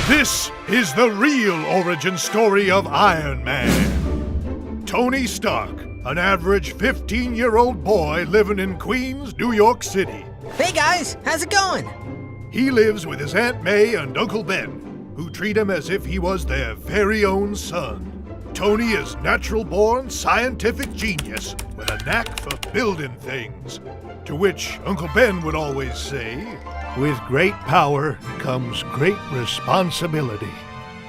This is the real origin story of Iron Man. Tony Stark, an average 15-year-old boy living in Queens, New York City. Hey guys, how's it going? He lives with his Aunt May and Uncle Ben, who treat him as if he was their very own son. Tony is natural-born scientific genius with a knack for building things. To which Uncle Ben would always say, with great power comes great responsibility.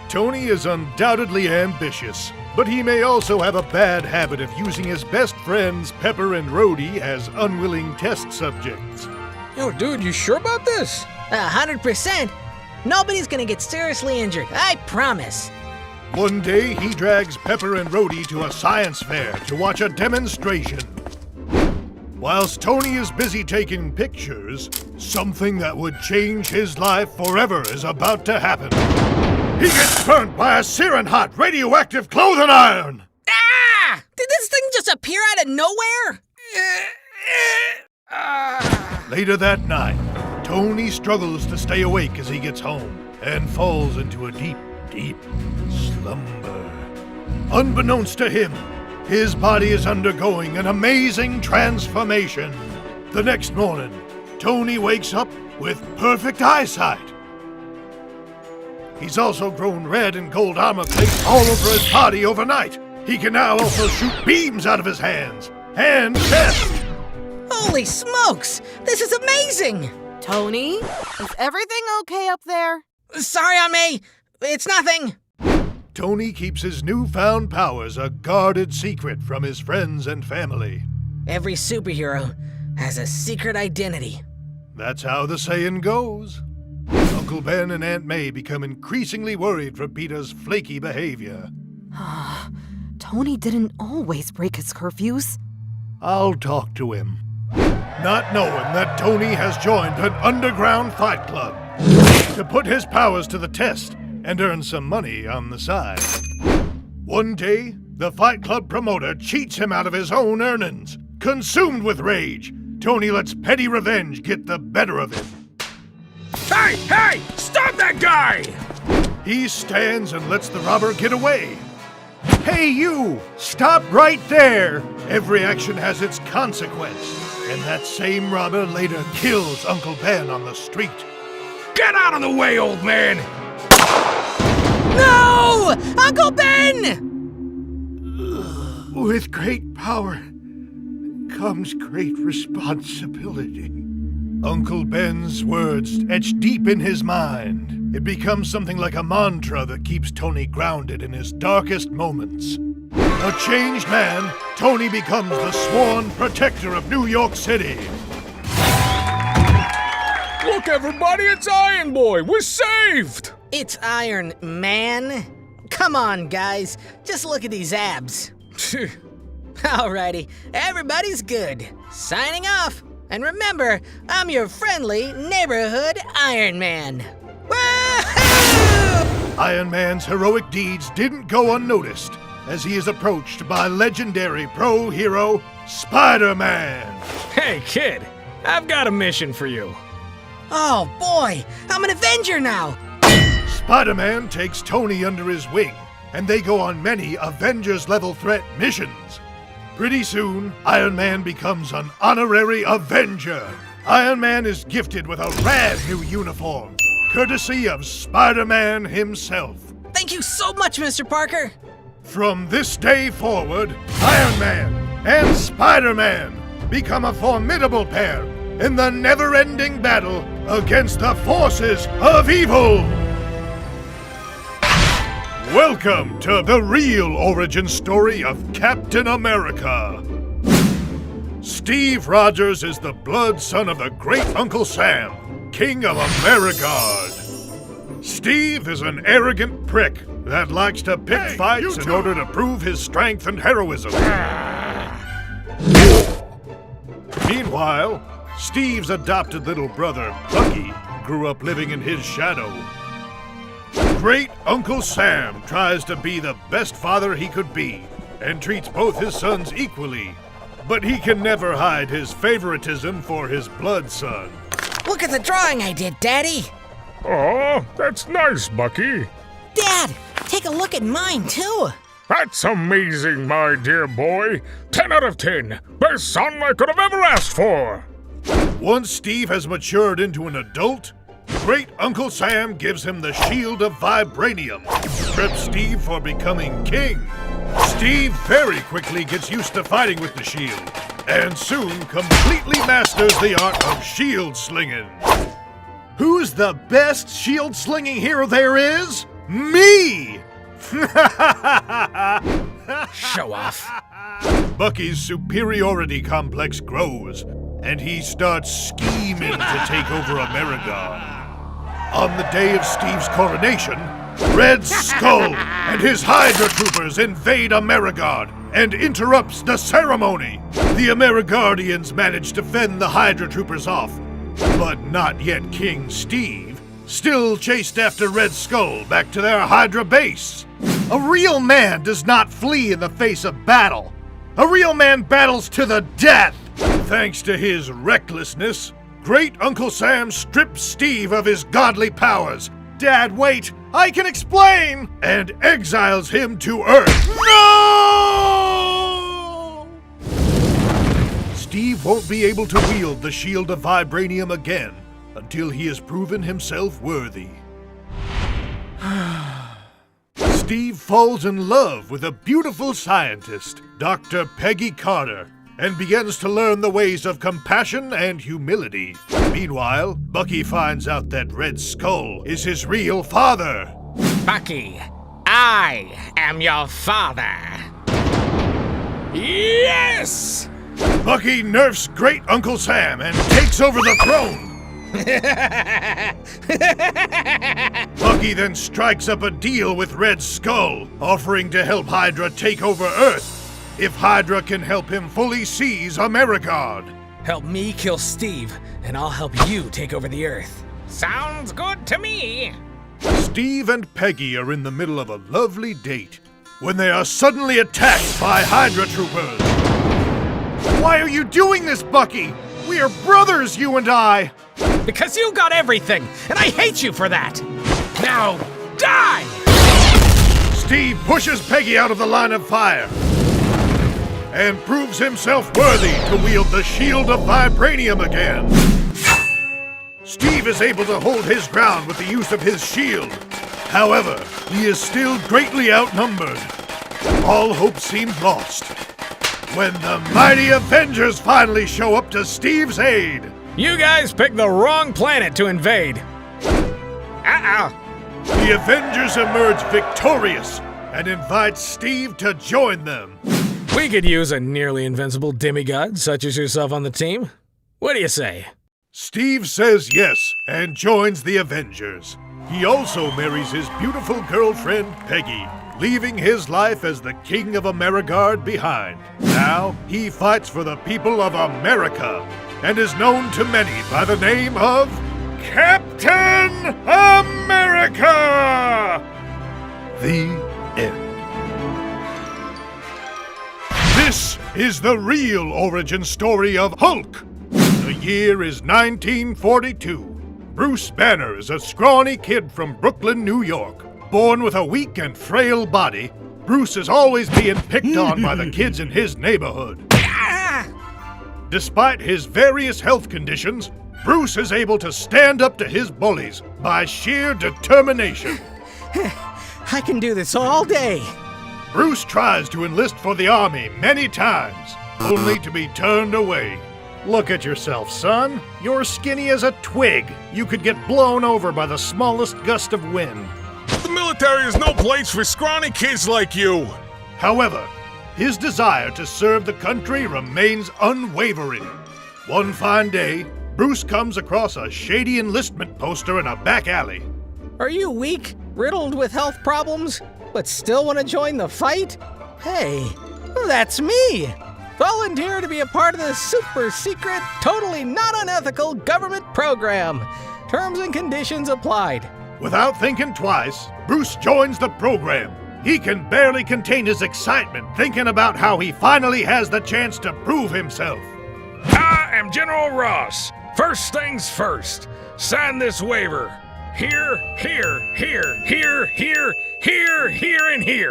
Tony is undoubtedly ambitious, but he may also have a bad habit of using his best friends Pepper and Rhodey as unwilling test subjects. Yo, dude, you sure about this? 100%. Nobody's gonna get seriously injured, I promise. One day, he drags Pepper and Rhodey to a science fair to watch a demonstration. Whilst Tony is busy taking pictures, something that would change his life forever is about to happen. He gets burnt by a searing hot radioactive clothing iron! Ah! Did this thing just appear out of nowhere? Later that night, Tony struggles to stay awake as he gets home and falls into a deep, deep slumber. Unbeknownst to him, his body is undergoing an amazing transformation. The next morning, Tony wakes up with perfect eyesight. He's also grown red and gold armor plates all over his body overnight. He can now also shoot beams out of his hands and chest. Holy smokes! This is amazing! Tony, is everything okay up there? Sorry, Aunt May. It's nothing. Tony keeps his newfound powers a guarded secret from his friends and family. Every superhero has a secret identity. That's how the saying goes. Uncle Ben and Aunt May become increasingly worried for Peter's flaky behavior. Tony didn't always break his curfews. I'll talk to him. Not knowing that Tony has joined an underground fight club to put his powers to the test and earn some money on the side. One day, the Fight Club promoter cheats him out of his own earnings. Consumed with rage, Tony lets petty revenge get the better of him. Hey! Stop that guy! He stands and lets the robber get away. Hey you! Stop right there! Every action has its consequence, and that same robber later kills Uncle Ben on the street. Get out of the way, old man! No! Uncle Ben! With great power comes great responsibility. Uncle Ben's words etch deep in his mind. It becomes something like a mantra that keeps Tony grounded in his darkest moments. A changed man, Tony becomes the sworn protector of New York City. Look, everybody, it's Iron Boy! We're saved! It's Iron Man. Come on, guys. Just look at these abs. Alrighty, everybody's good. Signing off. And remember, I'm your friendly neighborhood Iron Man. Woo-hoo! Iron Man's heroic deeds didn't go unnoticed as he is approached by legendary pro hero Spider-Man. Hey, kid, I've got a mission for you. Oh boy, I'm an Avenger now. Spider-Man takes Tony under his wing, and they go on many Avengers-level threat missions. Pretty soon, Iron Man becomes an honorary Avenger. Iron Man is gifted with a rad new uniform, courtesy of Spider-Man himself. Thank you so much, Mr. Parker. From this day forward, Iron Man and Spider-Man become a formidable pair in the never-ending battle against the forces of evil. Welcome to the real origin story of Captain America. Steve Rogers is the blood son of the great Uncle Sam, King of Amerigard. Steve is an arrogant prick that likes to pick fights in order to prove his strength and heroism. Meanwhile, Steve's adopted little brother, Bucky, grew up living in his shadow. Great Uncle Sam tries to be the best father he could be and treats both his sons equally, but he can never hide his favoritism for his blood son. Look at the drawing I did, Daddy. Oh, that's nice, Bucky. Dad, take a look at mine, too. That's amazing, my dear boy. 10 out of 10. Best son I could have ever asked for. Once Steve has matured into an adult, Great Uncle Sam gives him the Shield of Vibranium, preps Steve for becoming king. Steve very quickly gets used to fighting with the shield, and soon completely masters the art of shield slinging. Who's the best shield slinging hero there is? Me! Show off. Bucky's superiority complex grows, and he starts scheming to take over America. On the day of Steve's coronation, Red Skull and his HYDRA troopers invade Amerigard and interrupts the ceremony. The Amerigardians manage to fend the HYDRA troopers off, but not yet King Steve, still chased after Red Skull back to their HYDRA base. A real man does not flee in the face of battle. A real man battles to the death. Thanks to his recklessness, Great Uncle Sam strips Steve of his godly powers. Dad, wait! I can explain! And exiles him to Earth. No! Steve won't be able to wield the Shield of Vibranium again until he has proven himself worthy. Steve falls in love with a beautiful scientist, Dr. Peggy Carter, and begins to learn the ways of compassion and humility. Meanwhile, Bucky finds out that Red Skull is his real father. Bucky, I am your father. Yes! Bucky nerfs Great Uncle Sam and takes over the throne. Bucky then strikes up a deal with Red Skull, offering to help HYDRA take over Earth if HYDRA can help him fully seize Amerigard. Help me kill Steve, and I'll help you take over the Earth. Sounds good to me. Steve and Peggy are in the middle of a lovely date when they are suddenly attacked by HYDRA troopers. Why are you doing this, Bucky? We are brothers, you and I! Because you got everything, and I hate you for that! Now, die! Steve pushes Peggy out of the line of fire and proves himself worthy to wield the Shield of Vibranium again. Steve is able to hold his ground with the use of his shield. However, he is still greatly outnumbered. All hope seemed lost when the mighty Avengers finally show up to Steve's aid. You guys picked the wrong planet to invade. Uh-oh. The Avengers emerge victorious and invite Steve to join them. We could use a nearly invincible demigod such as yourself on the team. What do you say? Steve says yes and joins the Avengers. He also marries his beautiful girlfriend, Peggy, leaving his life as the King of Amerigard behind. Now, he fights for the people of America and is known to many by the name of Captain America! The end. This is the real origin story of Hulk. The year is 1942. Bruce Banner is a scrawny kid from Brooklyn, New York. Born with a weak and frail body, Bruce is always being picked on by the kids in his neighborhood. Despite his various health conditions, Bruce is able to stand up to his bullies by sheer determination. I can do this all day. Bruce tries to enlist for the army many times, only to be turned away. Look at yourself, son. You're skinny as a twig. You could get blown over by the smallest gust of wind. The military is no place for scrawny kids like you. However, his desire to serve the country remains unwavering. One fine day, Bruce comes across a shady enlistment poster in a back alley. Are you weak, riddled with health problems, but still want to join the fight? Hey, that's me! Volunteer to be a part of this super secret, totally not unethical government program. Terms and conditions applied. Without thinking twice, Bruce joins the program. He can barely contain his excitement thinking about how he finally has the chance to prove himself. I am General Ross. First things first. Sign this waiver. here, here, here, here, here, here, here, and here.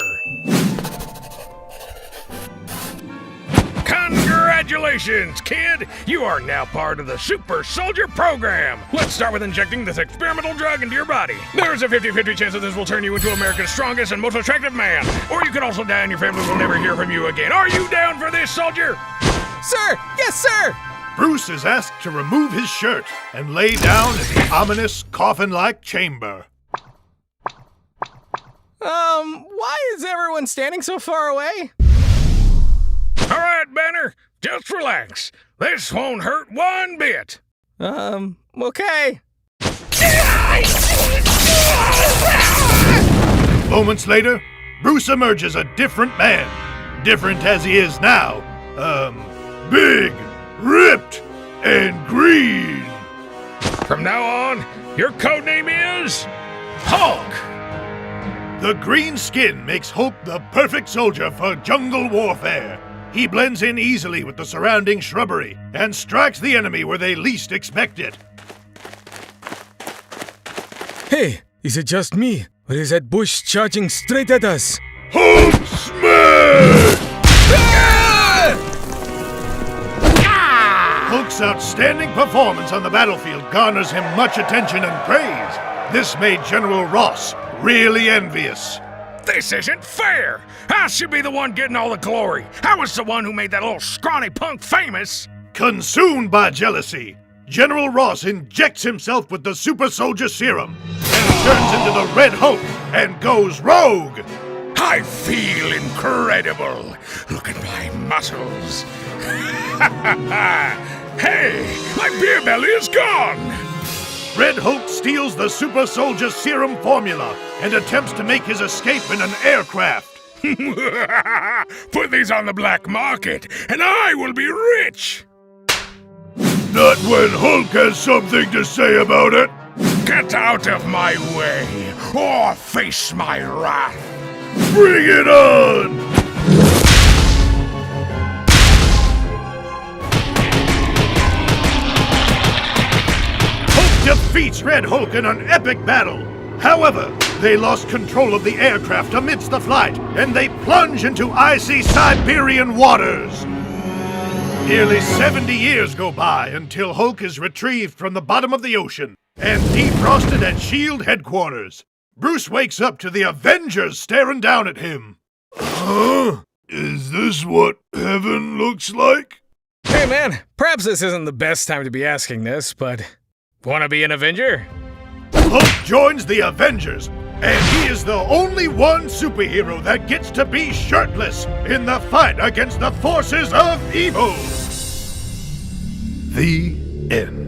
Congratulations, kid! You are now part of the Super Soldier Program! Let's start with injecting this experimental drug into your body. There's a 50-50 chance that this will turn you into America's strongest and most attractive man. Or you could also die and your family will never hear from you again. Are you down for this, soldier? Sir! Yes, sir! Bruce is asked to remove his shirt and lay down in the ominous, coffin-like chamber. Why is everyone standing so far away? All right, Banner, just relax. This won't hurt one bit. Okay. Moments later, Bruce emerges a different man. Different as he is now. Big, ripped, and green. From now on, your codename is Hulk. The green skin makes Hulk the perfect soldier for jungle warfare. He blends in easily with the surrounding shrubbery and strikes the enemy where they least expect it. Hey, is it just me? Or is that bush charging straight at us? Hulk smash! Hulk's outstanding performance on the battlefield garners him much attention and praise. This made General Ross really envious. This isn't fair! I should be the one getting all the glory. I was the one who made that little scrawny punk famous. Consumed by jealousy, General Ross injects himself with the super soldier serum and turns into the Red Hulk and goes rogue. I feel incredible. Look at my muscles. Hey, my beer belly is gone. Red Hulk steals the super soldier serum formula and attempts to make his escape in an aircraft. Put these on the black market, and I will be rich! Not when Hulk has something to say about it. Get out of my way, or face my wrath! Bring it on! Hulk defeats Red Hulk in an epic battle. However, they lost control of the aircraft amidst the flight, and they plunge into icy Siberian waters. Nearly 70 years go by until Hulk is retrieved from the bottom of the ocean and defrosted at S.H.I.E.L.D. headquarters. Bruce wakes up to the Avengers staring down at him. Huh? Is this what heaven looks like? Hey man, perhaps this isn't the best time to be asking this, but wanna be an Avenger? Hulk joins the Avengers, and he is the only one superhero that gets to be shirtless in the fight against the forces of evil. The end.